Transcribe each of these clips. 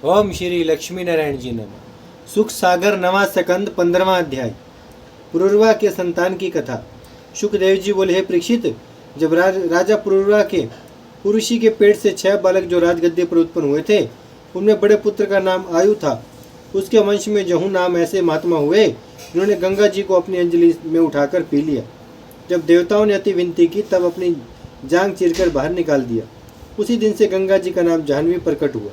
ओम श्री लक्ष्मी नारायण जी नमः। सुख सागर नवा सकंद 15वां अध्याय। पुरुरवा के संतान की कथा। शुकदेव जी बोले, हे परीक्षित, जब राजा पुरुरवा के पुरुषी के पेट से 6 बालक जो राजगद्दी पर उत्पन्न हुए थे, उनमें बड़े पुत्र का नाम आयु था। उसके वंश में जहू नाम ऐसे महात्मा हुए जिन्होंने गंगा जी को अपनी अंजलि में उठाकर पी लिया। जब देवताओं ने अति विनती की तब अपनी जांग चीरकर बाहर निकाल दिया। उसी दिन से गंगा जी का नाम जाह्नवी प्रकट हुआ।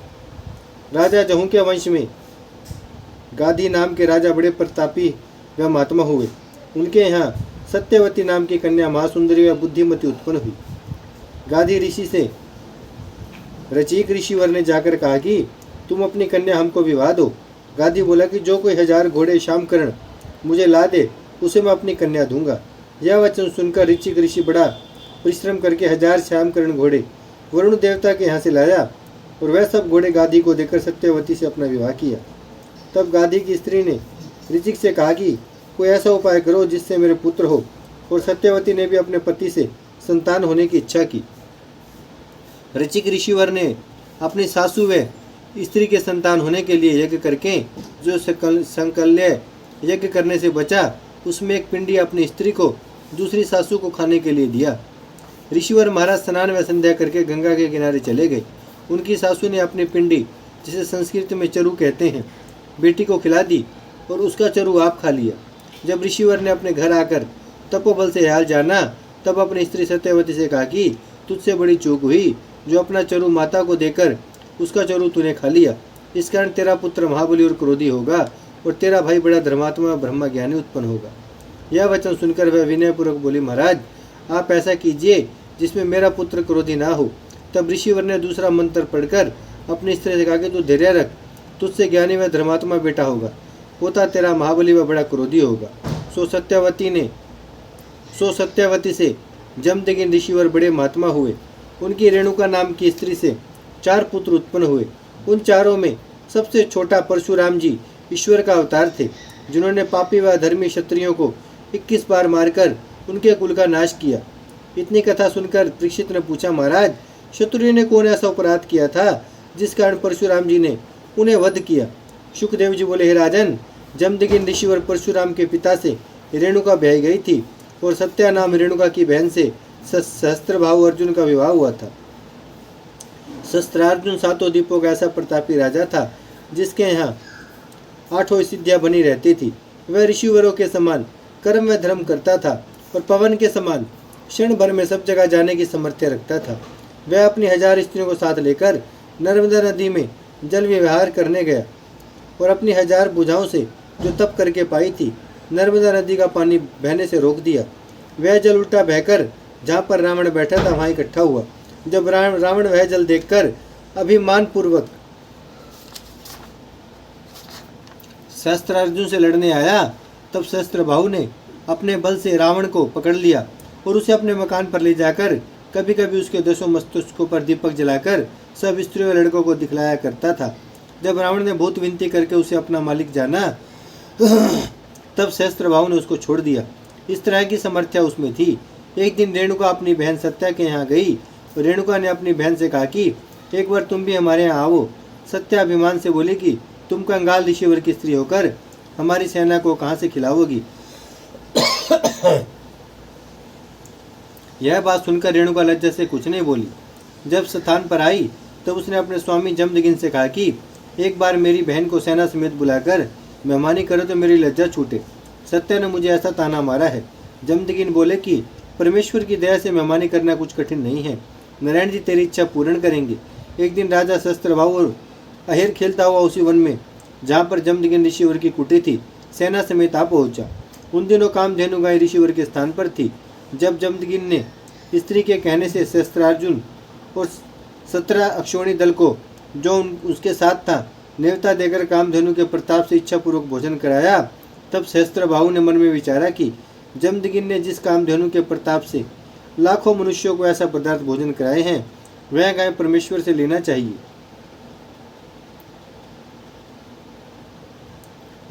राजा जहू के वंश में गाधी नाम के राजा बड़े प्रतापी व महात्मा हुए। उनके यहाँ सत्यवती नाम की कन्या महासुंदरी व बुद्धिमती उत्पन्न हुई। गाधी ऋषि से रचीक ऋषिवर ने जाकर कहा कि तुम अपनी कन्या हमको विवाह दो। गाधी बोला कि जो कोई 1000 घोड़े श्यामकरण मुझे ला दे उसे मैं अपनी कन्या दूंगा। यह वचन सुनकर ऋचिक ऋषि बड़ा परिश्रम करके 1000 श्यामकरण घोड़े वरुण देवता के यहाँ से लाया और वह सब घोड़े गाधी को देकर सत्यवती से अपना विवाह किया। तब गाधी की स्त्री ने ऋचिक से कहा कि कोई ऐसा उपाय करो जिससे मेरे पुत्र हो, और सत्यवती ने भी अपने पति से संतान होने की इच्छा की। ऋचिक ऋषिवर ने अपनी सासू व स्त्री के संतान होने के लिए यज्ञ करके जो संकल्य यज्ञ करने से बचा, उसमें एक पिंडी अपनी स्त्री को दूसरी सासू को खाने के लिए दिया। ऋषिवर महाराज स्नान व संध्या करके गंगा के किनारे चले गए। उनकी सासू ने अपनी पिंडी, जिसे संस्कृत में चरू कहते हैं, बेटी को खिला दी और उसका चरू आप खा लिया। जब ऋषिवर ने अपने घर आकर तपोबल से हाल जाना, तब अपनी स्त्री सत्यवती से कहा कि तुझसे बड़ी चूक हुई जो अपना चरू माता को देकर उसका चरू तूने खा लिया। इस कारण तेरा पुत्र महाबली और क्रोधी होगा और तेरा भाई बड़ा धर्मात्मा ब्रह्मज्ञानी उत्पन्न होगा। यह वचन सुनकर वह विनयपूर्वक बोली, महाराज आप ऐसा कीजिए जिसमें मेरा पुत्र क्रोधी ना हो। तब ऋषिवर ने दूसरा मंत्र पढ़कर अपनी स्त्री से कहा कि तू धैर्य रख, तुझसे ज्ञानी व धर्मात्मा बेटा होगा, पोता तेरा महाबली व बड़ा क्रोधी होगा। सो सत्यवती से जमदग्नि ऋषिवर बड़े महात्मा हुए। उनकी रेणुका नाम की स्त्री से 4 पुत्र उत्पन्न हुए। उन चारों में सबसे छोटा परशुराम जी ईश्वर का अवतार थे, जिन्होंने पापी व धर्मी क्षत्रियों को 21 बार मारकर उनके कुल का नाश किया। इतनी कथा सुनकर परीक्षित ने पूछा, महाराज शत्रुओं ने कौन ऐसा अपराध किया था जिस कारण परशुराम जी ने उन्हें वध किया? शुकदेव जी बोले, हे राजन, जमदग्नि ऋषिवर परशुराम के पिता से रेणुका ब्याही गई थी और सत्या नाम रेणुका की बहन से सहस्त्रभाव अर्जुन का विवाह हुआ था। सहस्त्रार्जुन 7 द्वीपों का ऐसा प्रतापी राजा था जिसके यहाँ 8 सिद्धियां बनी रहती थी। वह ऋषिवरों के समान कर्म व धर्म करता था और पवन के समान क्षण भर में सब जगह जाने की सामर्थ्य रखता था। वह अपनी 1000 स्त्रियों को साथ लेकर नर्मदा नदी में जल विहार करने गया और अपनी 1000 भुजाओं से जो तप करके पाई थी, नर्मदा नदी का पानी बहने से रोक दिया। वह जल उल्टा बहकर जहाँ पर रावण बैठा था वहाँ इकट्ठा हुआ। जब रावण वह जल देखकर अभिमान पूर्वक सहस्त्रार्जुन से लड़ने आया, तब सहस्त्रबाहु ने अपने बल से रावण को पकड़ लिया और उसे अपने मकान पर ले जाकर कभी कभी उसके 10 मस्तकों पर दीपक जलाकर सब स्त्रियों व लड़कों को दिखलाया करता था। जब रावण ने बहुत विनती करके उसे अपना मालिक जाना, तब सहस्त्रबाहु ने उसको छोड़ दिया। इस तरह की समर्थ्या उसमें थी। एक दिन रेणुका अपनी बहन सत्या के यहाँ गई और रेणुका ने अपनी बहन से कहा कि एक बार तुम भी हमारे यहाँ आओ। सत्या अभिमान से बोली कि तुम कंगाल ऋषिवर की स्त्री होकर हमारी सेना को कहाँ से खिलाओगी? यह बात सुनकर रेणुका लज्जा से कुछ नहीं बोली। जब स्थान पर आई तब उसने अपने स्वामी जमदग्नि से कहा कि एक बार मेरी बहन को सेना समेत बुलाकर मेहमानी करो तो मेरी लज्जा छूटे। सत्या ने मुझे ऐसा ताना मारा है। जमदग्नि बोले कि परमेश्वर की दया से मेहमानी करना कुछ कठिन नहीं है। नारायण जी तेरी इच्छा पूर्ण करेंगे। एक दिन राजा सहस्त्रबाहु और अहिर खेलता हुआ उसी वन में जहाँ पर जमदग्नि ऋषिवर की कुटी थी, सेना समेत आ पहुँचा। उन दिनों कामधेनु गाय ऋषिवर के स्थान पर थी। जब जमदग्नि ने स्त्री के कहने से सहस्त्रार्जुन और 17 अक्षोणी दल को जो उसके साथ था नेवता देकर कामधेनु के प्रताप से इच्छापूर्वक भोजन कराया, तब सहस्त्रबाहु ने मन में विचारा कि जमदग्नि ने जिस कामधेनु के प्रताप से लाखों मनुष्यों को ऐसा पदार्थ भोजन कराए हैं, वह गाय परमेश्वर से लेना चाहिए।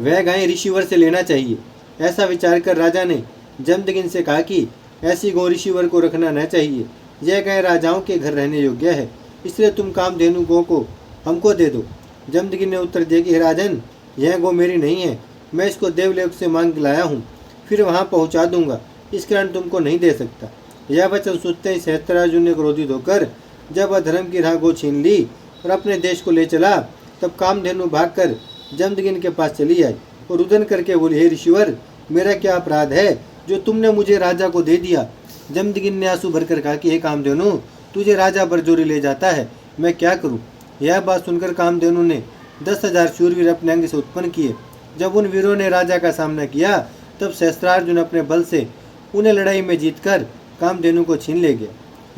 वह गाय ऋषिवर से लेना चाहिए। ऐसा विचार कर राजा ने जमदग्नि से कहा कि ऐसी गौ ऋषिवर को रखना न चाहिए। यह गाय राजाओं के घर रहने योग्य है, इसलिए तुम कामधेनु गौ को हमको दे दो। जमदगिन ने उत्तर दिया कि हे राजन, यह गौ मेरी नहीं है, मैं इसको देवलोक से मांग लाया हूँ, फिर वहाँ पहुँचा दूंगा, इस कारण तुमको नहीं दे सकता। यह वचन सुनते ही सहस्त्रार्जुन ने क्रोधित होकर जब अधर्म की राह गो छीन ली और अपने देश को ले चला, तब कामधेनु भागकर जमदगिन के पास चली आई और रुदन करके बोली, हे ऋषिवर, मेरा क्या अपराध है जो तुमने मुझे राजा को दे दिया। जमदगिन ने आंसू भरकर कहा कि हे कामधेनु, तुझे राजा बरजोरी ले जाता है, मैं क्या करूं। यह बात सुनकर कामधेनु ने 10,000 शूरवीर अपने अंग से उत्पन्न किए। जब उन वीरों ने राजा का सामना किया, तब सहस्त्रार्जुन अपने बल से उन्हें लड़ाई में जीतकर कामधेनु को छीन ले गया।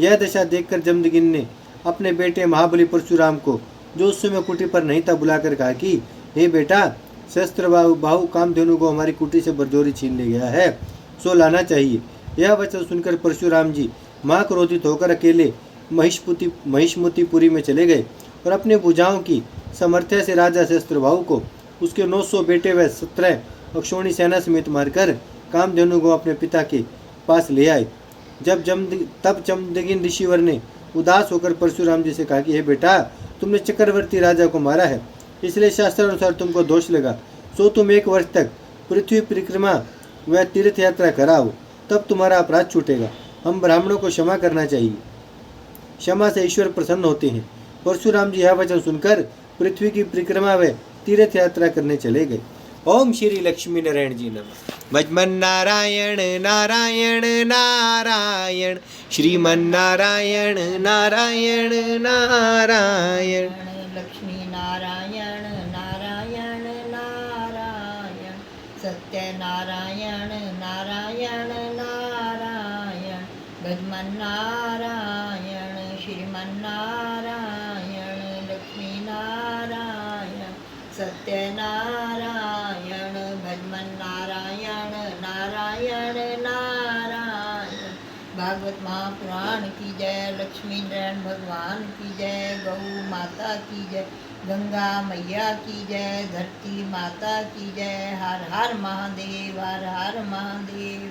यह दशा देखकर जमदगिन ने अपने बेटे महाबली परशुराम को, जो उस समय कुटी पर नहीं था, बुलाकर कहा कि हे बेटा, शस्त्र बाहु कामधेनु को हमारी कुटी से बरजोरी छीन ले गया है, सो लाना चाहिए। यह वचन सुनकर परशुराम जी महाक्रोधित होकर अकेले महिष्मतिपुरी में चले गए और अपनी भुजाओं की समर्थ्य से राजा शस्त्रबाहु को, उसके 900 बेटे व 17 अक्षोणी सेना समेत मारकर कामधेनु को अपने पिता के पास ले आए। तब जमदगिन ऋषिवर ने उदास होकर परशुराम जी से कहा कि हे बेटा, तुमने चक्रवर्ती राजा को मारा है, इसलिए शास्त्रानुसार तुमको दोष लगा, सो तुम 1 वर्ष तक पृथ्वी परिक्रमा व तीर्थ यात्रा कराओ, तब तुम्हारा अपराध छूटेगा। हम ब्राह्मणों को क्षमा करना चाहिए, क्षमा से ईश्वर प्रसन्न होते हैं। परशुराम जी यह वचन सुनकर पृथ्वी की परिक्रमा व तीर्थ यात्रा करने चले गए। ओम श्री लक्ष्मी नारायण जी नमः। भजमन नारायण नारायण नारायण, श्रीमन नारायण नारायण नारायण, लक्ष्मी नारायण नारायण नारायण, सत्य नारायण नारायण नारायण, भजमन नारायण श्रीमन नारायण, लक्ष्मी नारायण सत्य नारायण, भजमन नारायण नारायण नारायण। भागवत महापुराण की जय, लक्ष्मी नारायण भगवान की जय, गौ माता की जय, गंगा मैया की जय, धरती माता की जय। हर हर महादेव, हर हर महादेव।